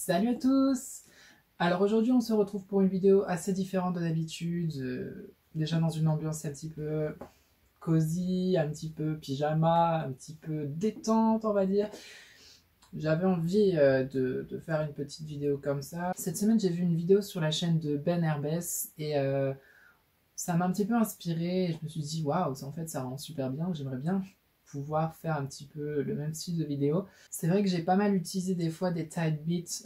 Salut à tous! Alors aujourd'hui on se retrouve pour une vidéo assez différente de d'habitude, déjà dans une ambiance un petit peu cosy, un petit peu pyjama, un petit peu détente on va dire. J'avais envie de faire une petite vidéo comme ça. Cette semaine j'ai vu une vidéo sur la chaîne de Ben Herbès et ça m'a un petit peu inspiré et je me suis dit waouh, en fait ça rend super bien, j'aimerais bien pouvoir faire un petit peu le même style de vidéo. C'est vrai que j'ai pas mal utilisé des fois des type beats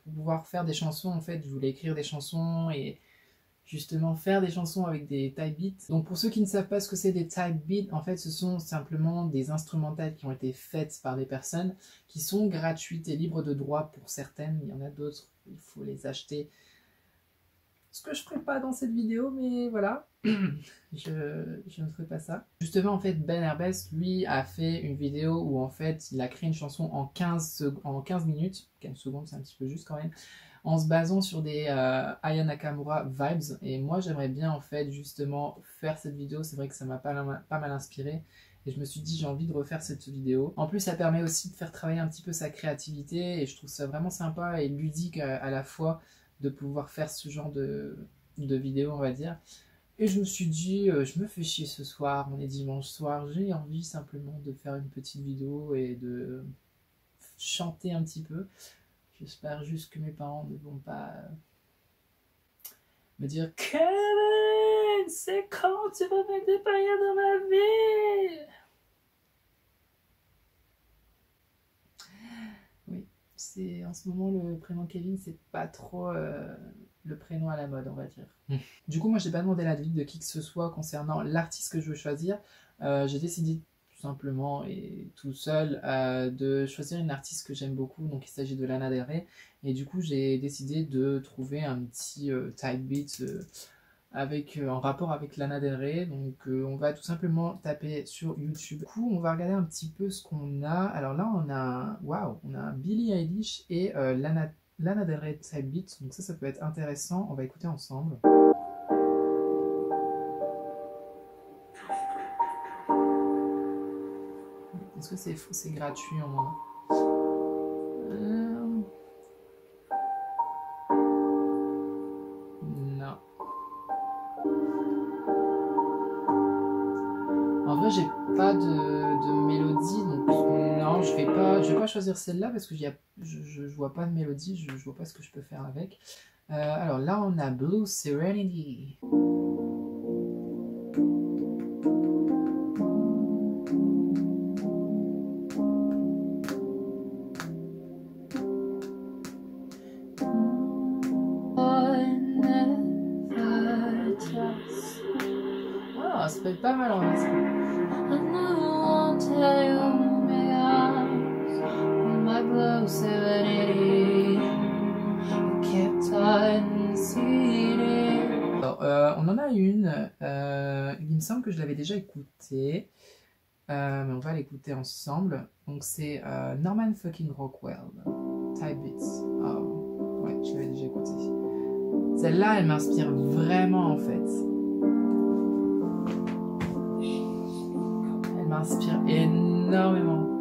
pour pouvoir faire des chansons. En fait, je voulais écrire des chansons et justement faire des chansons avec des type beats. Donc pour ceux qui ne savent pas ce que c'est des type beats, en fait ce sont simplement des instrumentales qui ont été faites par des personnes qui sont gratuites et libres de droit pour certaines. Il y en a d'autres, il faut les acheter. Ce que je ferai pas dans cette vidéo, mais voilà, je ne ferai pas ça. Justement, en fait, Ben Herbès, lui, a fait une vidéo où, en fait, il a créé une chanson en 15 minutes, 15 secondes, c'est un petit peu juste quand même, en se basant sur des Aya Nakamura vibes. Et moi, j'aimerais bien, en fait, justement, faire cette vidéo. C'est vrai que ça m'a pas mal inspiré. Et je me suis dit, j'ai envie de refaire cette vidéo. En plus, ça permet aussi de faire travailler un petit peu sa créativité. Et je trouve ça vraiment sympa et ludique à la fois de pouvoir faire ce genre de vidéo, on va dire. Et je me suis dit, je me fais chier ce soir, on est dimanche soir, j'ai envie simplement de faire une petite vidéo et de chanter un petit peu. J'espère juste que mes parents ne vont pas me dire « Kevin, c'est quand tu vas mettre des paillettes dans ma vie ?» Oui, c'est en ce moment le prénom Kevin, c'est pas trop le prénom à la mode, on va dire. Du coup, moi, j'ai pas demandé l'avis de qui que ce soit concernant l'artiste que je veux choisir. J'ai décidé tout simplement et tout seul de choisir une artiste que j'aime beaucoup. Donc, il s'agit de Lana Del Rey. Et du coup, j'ai décidé de trouver un petit type beat en rapport avec Lana Del Rey. Donc on va tout simplement taper sur YouTube. Du coup, on va regarder un petit peu ce qu'on a. Alors là, on a, waouh, on a Billie Eilish et Lana Del Rey type beat. Donc ça peut être intéressant. On va écouter ensemble. Est-ce que c'est gratuit en moins? Non. En vrai, j'ai pas de mélodie, donc non, je vais pas choisir celle-là parce que je vois pas de mélodie, je vois pas ce que je peux faire avec. Alors là, on a Blue Serenity. Ah, ça peut être pas mal en vrai. Alors, on en a une, il me semble que je l'avais déjà écoutée, mais on va l'écouter ensemble. Donc c'est Norman fucking Rockwell, Type Beats. Oh, ouais, je l'avais déjà écoutée. Celle-là, elle m'inspire vraiment en fait. Elle m'inspire énormément.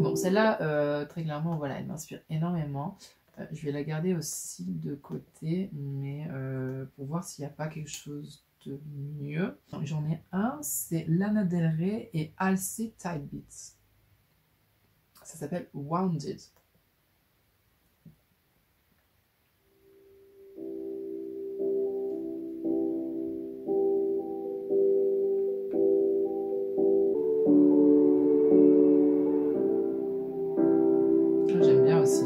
Bon, celle-là, très clairement, voilà, elle m'inspire énormément. Je vais la garder aussi de côté, mais pour voir s'il n'y a pas quelque chose de mieux. J'en ai un, c'est Lana Del Rey et Halsey Type Beats. Ça s'appelle Wounded. J'aime bien aussi.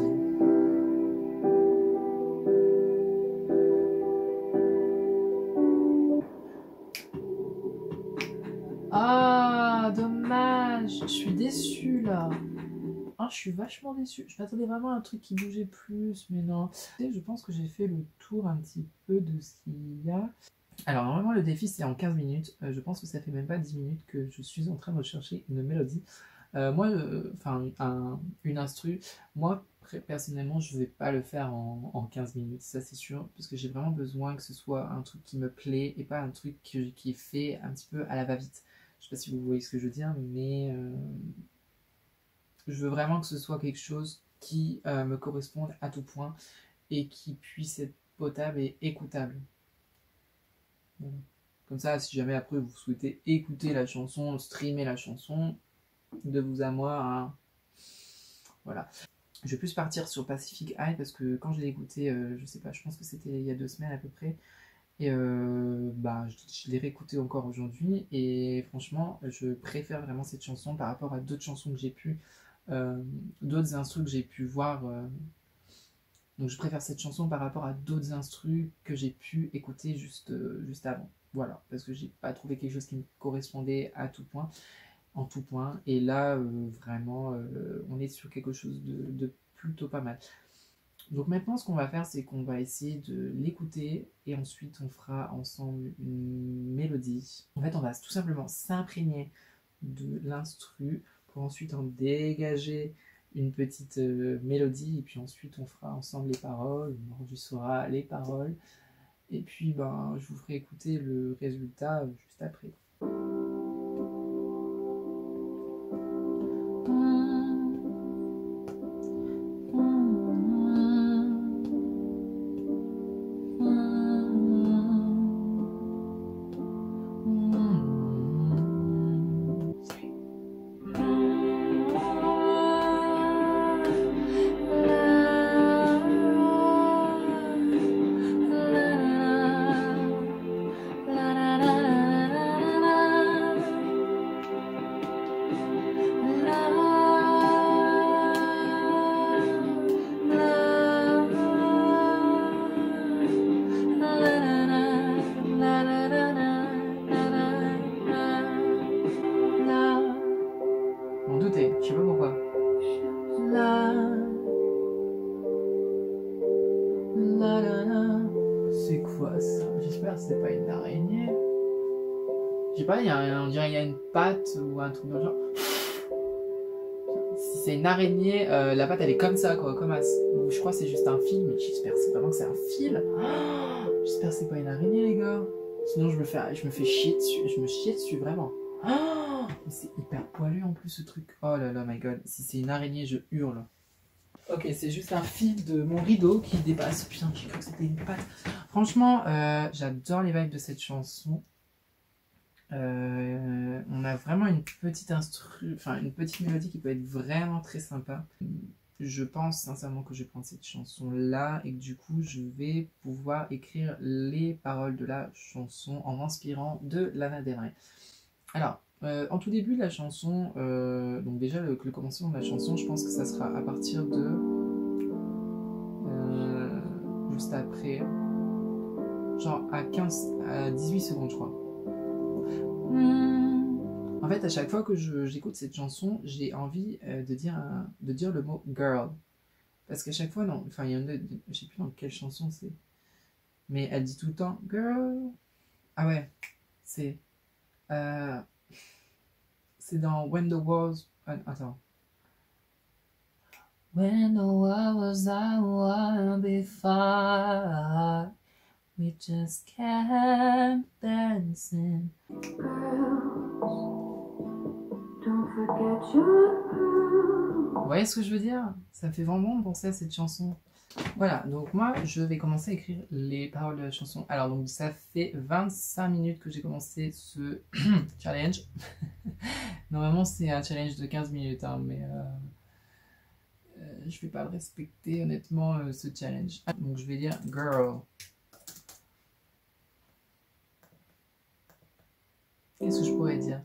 dommage. Je suis déçue là. Ah, je suis vachement déçue. Je m'attendais vraiment à un truc qui bougeait plus, mais non. Je pense que j'ai fait le tour un petit peu de ce qu'il y a. Alors normalement le défi c'est en 15 minutes. Je pense que ça fait même pas 10 minutes que je suis en train de rechercher une mélodie. Une instru. Moi personnellement je vais pas le faire en 15 minutes, ça c'est sûr, parce que j'ai vraiment besoin que ce soit un truc qui me plaît et pas un truc qui est fait un petit peu à la va-vite. Je sais pas si vous voyez ce que je veux dire, mais je veux vraiment que ce soit quelque chose qui me corresponde à tout point et qui puisse être potable et écoutable. Voilà. Comme ça, si jamais après vous souhaitez écouter la chanson, streamer la chanson, de vous à moi, hein. Voilà. Je vais plus partir sur Pacific Eye parce que quand je l'ai écouté, je sais pas, je pense que c'était il y a 2 semaines à peu près. Et je l'ai réécouté encore aujourd'hui et franchement, je préfère vraiment cette chanson par rapport à d'autres chansons que j'ai pu, d'autres instrus que j'ai pu voir. Donc je préfère cette chanson par rapport à d'autres instrus que j'ai pu écouter juste avant. Voilà, parce que j'ai pas trouvé quelque chose qui me correspondait à tout point, en tout point. Et là, vraiment, on est sur quelque chose de plutôt pas mal. Donc maintenant, ce qu'on va faire, c'est qu'on va essayer de l'écouter et ensuite on fera ensemble une mélodie. En fait, on va tout simplement s'imprégner de l'instru pour ensuite en dégager une petite mélodie et puis ensuite on fera ensemble les paroles, on enregistrera les paroles et puis ben, je vous ferai écouter le résultat juste après. M'en doutais, je sais pas pourquoi. C'est quoi ça? J'espère que c'est pas une araignée. Je sais pas, on dirait qu'il y a une patte ou un truc dans le genre. Si c'est une araignée, la patte elle est comme ça quoi, comme je crois que c'est juste un fil, mais j'espère vraiment que c'est un fil. J'espère que c'est pas une araignée les gars. Sinon je me fais chier dessus, je me chie dessus vraiment. Mais c'est hyper poilu en plus ce truc. Oh là là my god, si c'est une araignée je hurle. Ok, c'est juste un fil de mon rideau qui dépasse. Putain, j'ai cru que c'était une patte. Franchement, j'adore les vibes de cette chanson. On a vraiment une petite une petite mélodie qui peut être vraiment très sympa. Je pense sincèrement que je vais prendre cette chanson-là et que du coup, je vais pouvoir écrire les paroles de la chanson en m'inspirant de Lana Del Rey. Alors, en tout début de la chanson, donc déjà le commencement de la chanson, je pense que ça sera à partir de juste après, genre à 18 secondes je crois. En fait, à chaque fois que j'écoute cette chanson, j'ai envie de dire le mot girl, parce qu'à chaque fois, non, enfin il y en a, je sais plus dans quelle chanson c'est, mais elle dit tout le temps girl. Ah ouais, c'est dans When the Walls. Attends. When the world was out, I'll be fine. We just kept dancing. Don't forget your... Vous voyez ce que je veux dire? Ça me fait vraiment penser à cette chanson. Voilà, donc moi je vais commencer à écrire les paroles de la chanson. Alors donc ça fait 25 minutes que j'ai commencé ce challenge. Normalement c'est un challenge de 15 minutes, hein, mais je vais pas le respecter honnêtement ce challenge. Donc je vais dire girl. Qu'est-ce que je pourrais dire?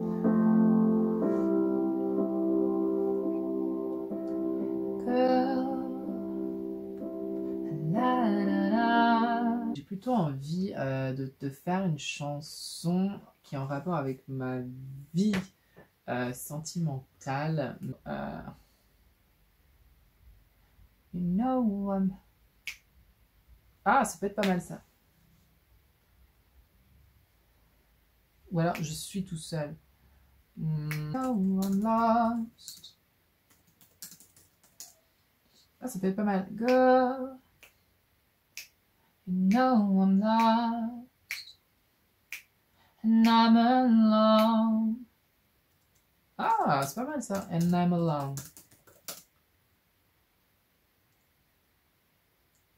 J'ai plutôt envie de faire une chanson qui est en rapport avec ma vie sentimentale. You know, ah, ça peut être pas mal ça. Ou alors je suis tout seul. No, I'm lost. Ah, ça peut être pas mal. Girl, you know I'm lost. And I'm alone. Ah, c'est pas mal ça. And I'm alone.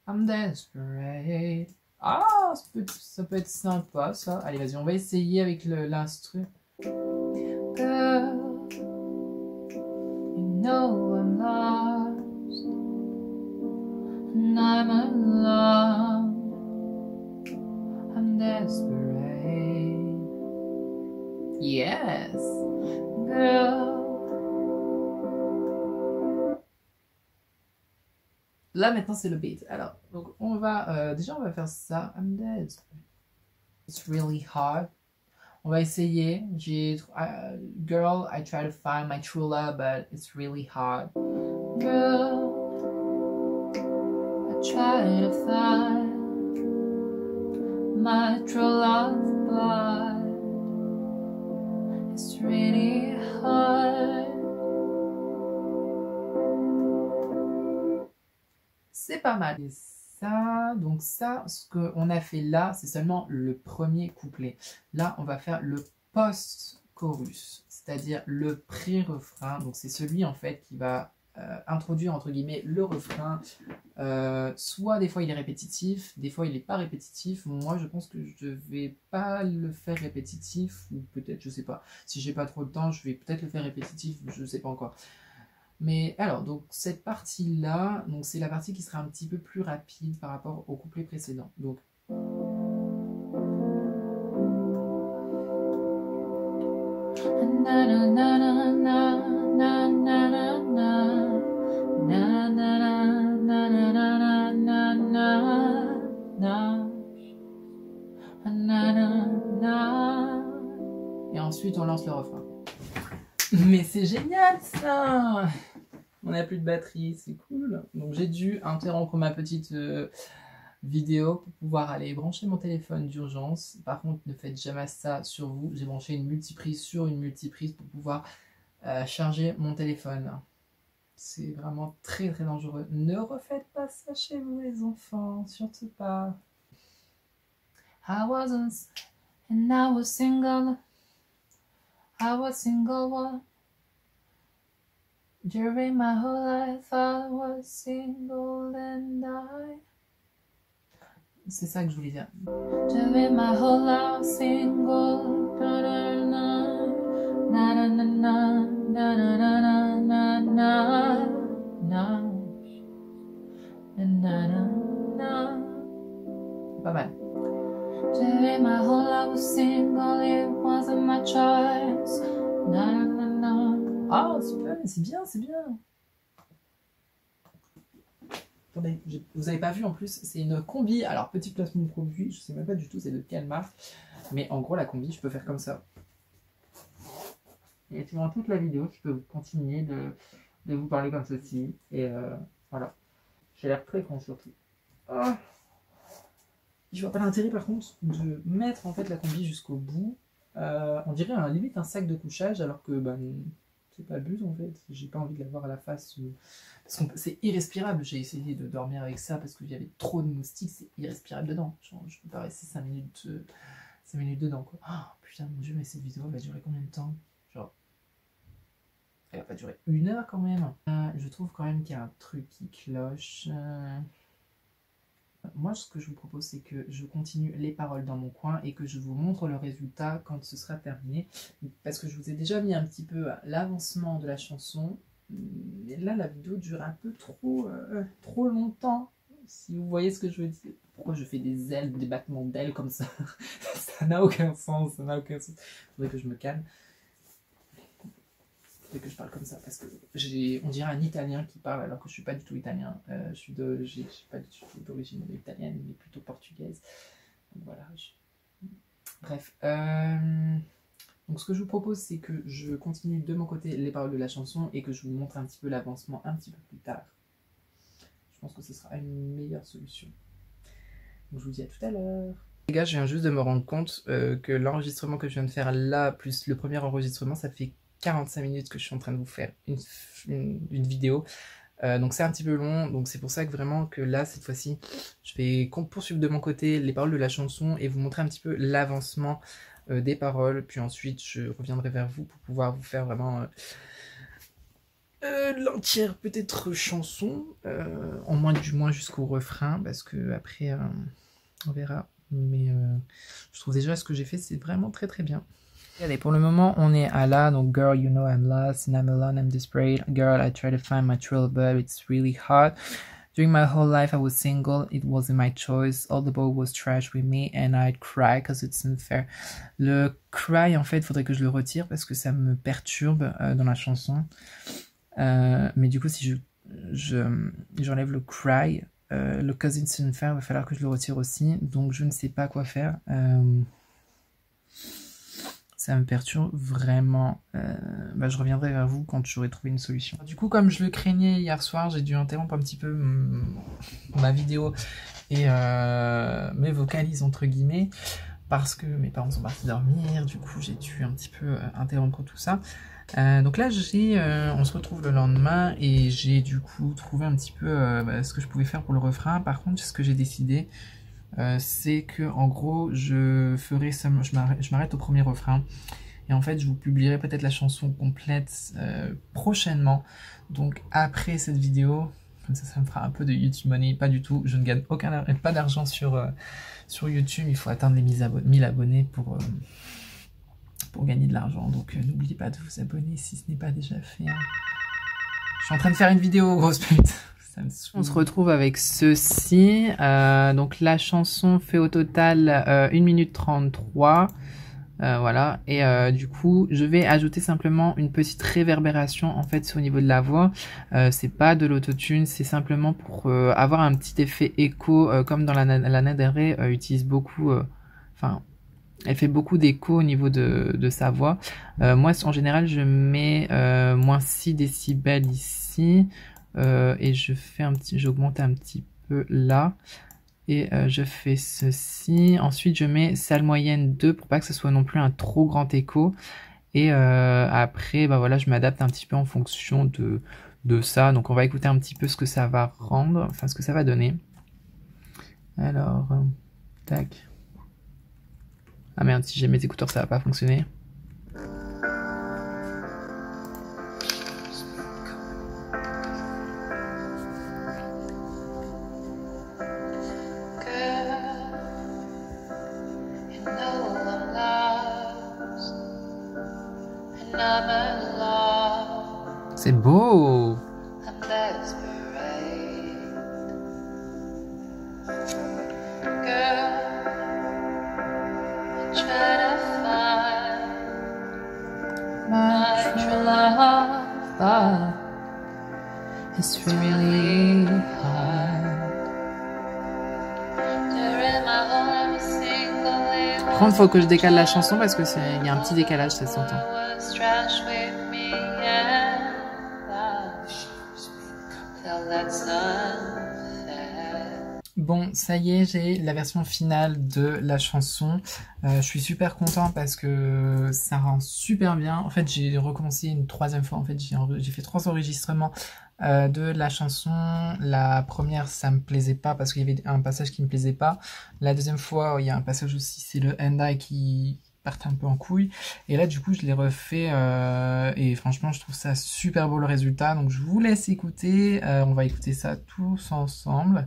I'm desperate. Ah, ça peut être sympa ça. Allez, vas-y, on va essayer avec l'instru. Girl, you know I'm lost. And I'm alone. I'm desperate. Yes, girl. Là maintenant c'est le beat. Alors donc on va déjà on va faire ça. I'm dead. It's really hard. On va essayer. Girl, I try to find my true love, but it's really hard. Girl, I try to find my true love, but it's really hard. C'est pas mal. Et ça, donc ça, ce qu'on a fait là, c'est seulement le premier couplet. Là, on va faire le post-chorus, c'est-à-dire le pré-refrain. Donc c'est celui en fait qui va introduire entre guillemets le refrain. Soit des fois il est répétitif, des fois il n'est pas répétitif. Moi je pense que je vais pas le faire répétitif, ou peut-être, je sais pas. Si j'ai pas trop de temps, je vais peut-être le faire répétitif, je sais pas encore. Mais alors, donc cette partie-là, donc c'est la partie qui sera un petit peu plus rapide par rapport au couplet précédent. Donc et ensuite on lance le refrain. Mais c'est génial ça! On n'a plus de batterie, c'est cool. Donc j'ai dû interrompre ma petite vidéo pour pouvoir aller brancher mon téléphone d'urgence. Par contre, ne faites jamais ça sur vous. J'ai branché une multiprise sur une multiprise pour pouvoir charger mon téléphone. C'est vraiment très très dangereux. Ne refaites pas ça chez vous les enfants, surtout pas. I wasn't and I was single. I was single one. During my whole life I was single and I... C'est ça que je voulais dire. During my whole life single. Na na na na na na na na na na. Pas mal. During my whole life I was single, it wasn't my choice. Na na na. Ah, super, c'est bien, c'est bien. Attendez, vous avez pas vu en plus, c'est une combi. Alors, petit placement de produit, je sais même pas du tout c'est de quelle marque. Mais en gros, la combi, je peux faire comme ça. Et durant toute la vidéo, je peux continuer de vous parler comme ceci. Et voilà. J'ai l'air très con surtout. Oh. Je vois pas l'intérêt par contre de mettre en fait la combi jusqu'au bout. On dirait limite un sac de couchage alors que c'est pas le but en fait. J'ai pas envie de l'avoir à la face. Parce que c'est irrespirable. J'ai essayé de dormir avec ça parce qu'il y avait trop de moustiques. C'est irrespirable dedans. Genre, je peux pas rester 5 minutes dedans quoi. Oh, putain mon dieu, mais cette vidéo va durer combien de temps? Genre, elle va pas durer 1 heure quand même. Je trouve quand même qu'il y a un truc qui cloche. Moi, ce que je vous propose, c'est que je continue les paroles dans mon coin et que je vous montre le résultat quand ce sera terminé. Parce que je vous ai déjà mis un petit peu l'avancement de la chanson. Mais là, la vidéo dure un peu trop longtemps. Si vous voyez ce que je veux dire. Pourquoi je fais des ailes, des battements d'ailes comme ça? Ça n'a aucun sens, ça n'a aucun sens. Il faudrait que je me calme. Que je parle comme ça parce que on dirait un italien qui parle alors que je suis pas du tout italien. Je suis pas du tout d'origine italienne mais plutôt portugaise. Donc voilà. Bref. Donc ce que je vous propose, c'est que je continue de mon côté les paroles de la chanson et que je vous montre un petit peu l'avancement un petit peu plus tard. Je pense que ce sera une meilleure solution. Donc je vous dis à tout à l'heure. Les gars, je viens juste de me rendre compte que l'enregistrement que je viens de faire là, plus le premier enregistrement, ça fait 45 minutes que je suis en train de vous faire une vidéo. Donc c'est un petit peu long, donc c'est pour ça que vraiment que là, cette fois-ci, je vais poursuivre de mon côté les paroles de la chanson et vous montrer un petit peu l'avancement des paroles. Puis ensuite, je reviendrai vers vous pour pouvoir vous faire vraiment l'entière peut-être chanson, au moins du moins jusqu'au refrain, parce que après, on verra. Mais je trouve déjà ce que j'ai fait, c'est vraiment très très bien. Allez, pour le moment, on est à là. Donc, girl, you know I'm lost and I'm alone, I'm desperate. Girl, I try to find my true but it's really hard. During my whole life, I was single. It wasn't my choice. All the boy was trash with me and I'd cry because it's unfair. Le cry, en fait, il faudrait que je le retire parce que ça me perturbe dans la chanson. Mais du coup, si j'enlève le cry, le cause it's unfair, il va falloir que je le retire aussi. Donc, je ne sais pas quoi faire. Ça me perturbe vraiment. Je reviendrai vers vous quand j'aurai trouvé une solution. Du coup, comme je le craignais hier soir, j'ai dû interrompre un petit peu ma vidéo et mes vocalises entre guillemets parce que mes parents sont partis dormir. Du coup, j'ai dû un petit peu interrompre tout ça. Donc là, on se retrouve le lendemain et j'ai du coup trouvé un petit peu ce que je pouvais faire pour le refrain. Par contre, ce que j'ai décidé, c'est que en gros je m'arrête au premier refrain et en fait je vous publierai peut-être la chanson complète prochainement, donc après cette vidéo, comme ça me fera un peu de YouTube money. Pas du tout, je ne gagne pas d'argent sur YouTube, il faut atteindre les 1000 abonnés pour gagner de l'argent, donc n'oubliez pas de vous abonner si ce n'est pas déjà fait, hein. Je suis en train de faire une vidéo, grosse pute. On se retrouve avec ceci. Donc la chanson fait au total 1 minute 33. Voilà. Et du coup, je vais ajouter simplement une petite réverbération. En fait, c'est au niveau de la voix. C'est pas de l'autotune, c'est simplement pour avoir un petit effet écho, comme dans Lana Del Rey utilise beaucoup. Elle fait beaucoup d'écho au niveau de sa voix. Moi, en général, je mets moins 6 décibels ici. Et j'augmente un petit peu là et je fais ceci. Ensuite je mets salle moyenne 2 pour pas que ce soit non plus un trop grand écho et après voilà, je m'adapte un petit peu en fonction de ça. Donc on va écouter un petit peu ce que ça va rendre, enfin ce que ça va donner. Alors tac. Ah merde, si j'ai mes écouteurs ça va pas fonctionner. C'est beau. Par contre, faut que je décale la chanson parce que il y a un petit décalage, ça s'entend. Bon, ça y est, j'ai la version finale de la chanson. Je suis super content parce que ça rend super bien. En fait, j'ai recommencé une 3e fois. En fait, j'ai fait 3 enregistrements de la chanson. La première, ça me plaisait pas parce qu'il y avait un passage qui me plaisait pas. La 2e fois, il y a un passage aussi, c'est le end-eye qui part un peu en couille. Et là, du coup, je l'ai refait et franchement, je trouve ça super beau le résultat. Donc, je vous laisse écouter. On va écouter ça tous ensemble.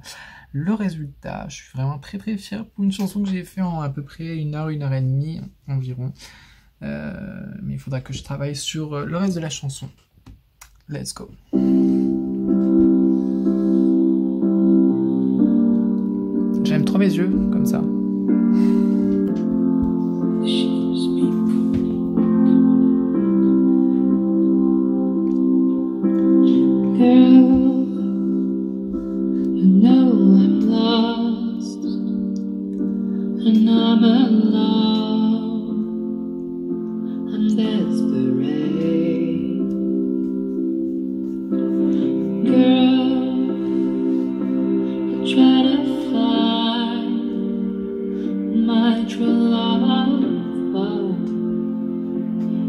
Le résultat, je suis vraiment très très fière pour une chanson que j'ai fait en à peu près 1 heure, 1 heure et demie environ. Mais il faudra que je travaille sur le reste de la chanson. Let's go. J'aime trop mes yeux comme ça. try to find my true love, but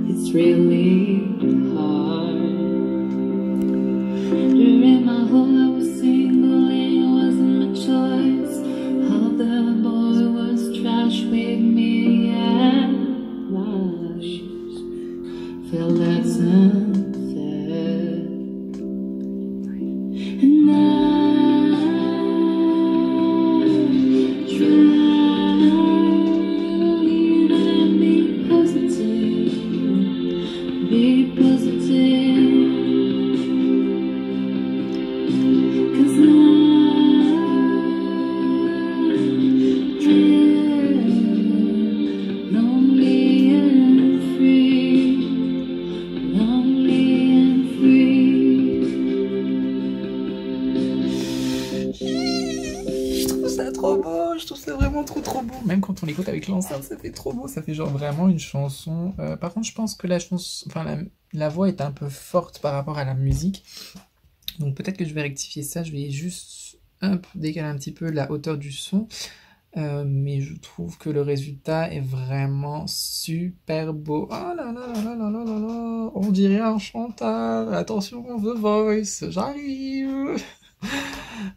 it's really hard. During my whole life I was single and it wasn't my choice. How the boy was trash with me and my shoes felt that's unfair. And I be positive, 'cause I'm lonely and free, lonely and free. Je trouve ça trop beau, je trouve ça vraiment trop beau. Même quand on l'écoute avec l'enceinte, ça fait trop beau, ça fait genre vraiment une chanson. Par contre, je pense que la chanson, enfin la voix est un peu forte par rapport à la musique. Donc peut-être que je vais rectifier ça, je vais juste décaler un petit peu la hauteur du son. Mais je trouve que le résultat est vraiment super beau. Oh là là là là là là là là, on dirait un chanteur. Attention, The Voice, j'arrive.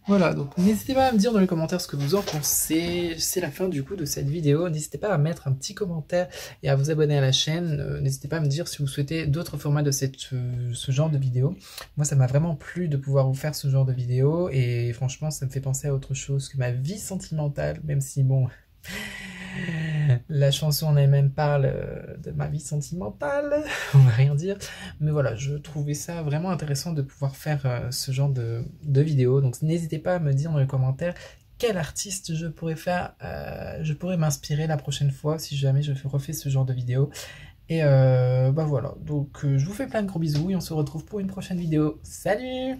Voilà, donc n'hésitez pas à me dire dans les commentaires ce que vous en pensez. C'est la fin du coup de cette vidéo. N'hésitez pas à mettre un petit commentaire et à vous abonner à la chaîne. N'hésitez pas à me dire si vous souhaitez d'autres formats de ce genre de vidéo. Moi, ça m'a vraiment plu de pouvoir vous faire ce genre de vidéo. Et franchement, ça me fait penser à autre chose que ma vie sentimentale. Même si, bon... La chanson en elle-même parle de ma vie sentimentale, on va rien dire, mais voilà, je trouvais ça vraiment intéressant de pouvoir faire ce genre de vidéo, donc n'hésitez pas à me dire dans les commentaires quel artiste je pourrais faire, je pourrais m'inspirer la prochaine fois si jamais je refais ce genre de vidéo, et bah voilà, donc je vous fais plein de gros bisous et on se retrouve pour une prochaine vidéo, salut!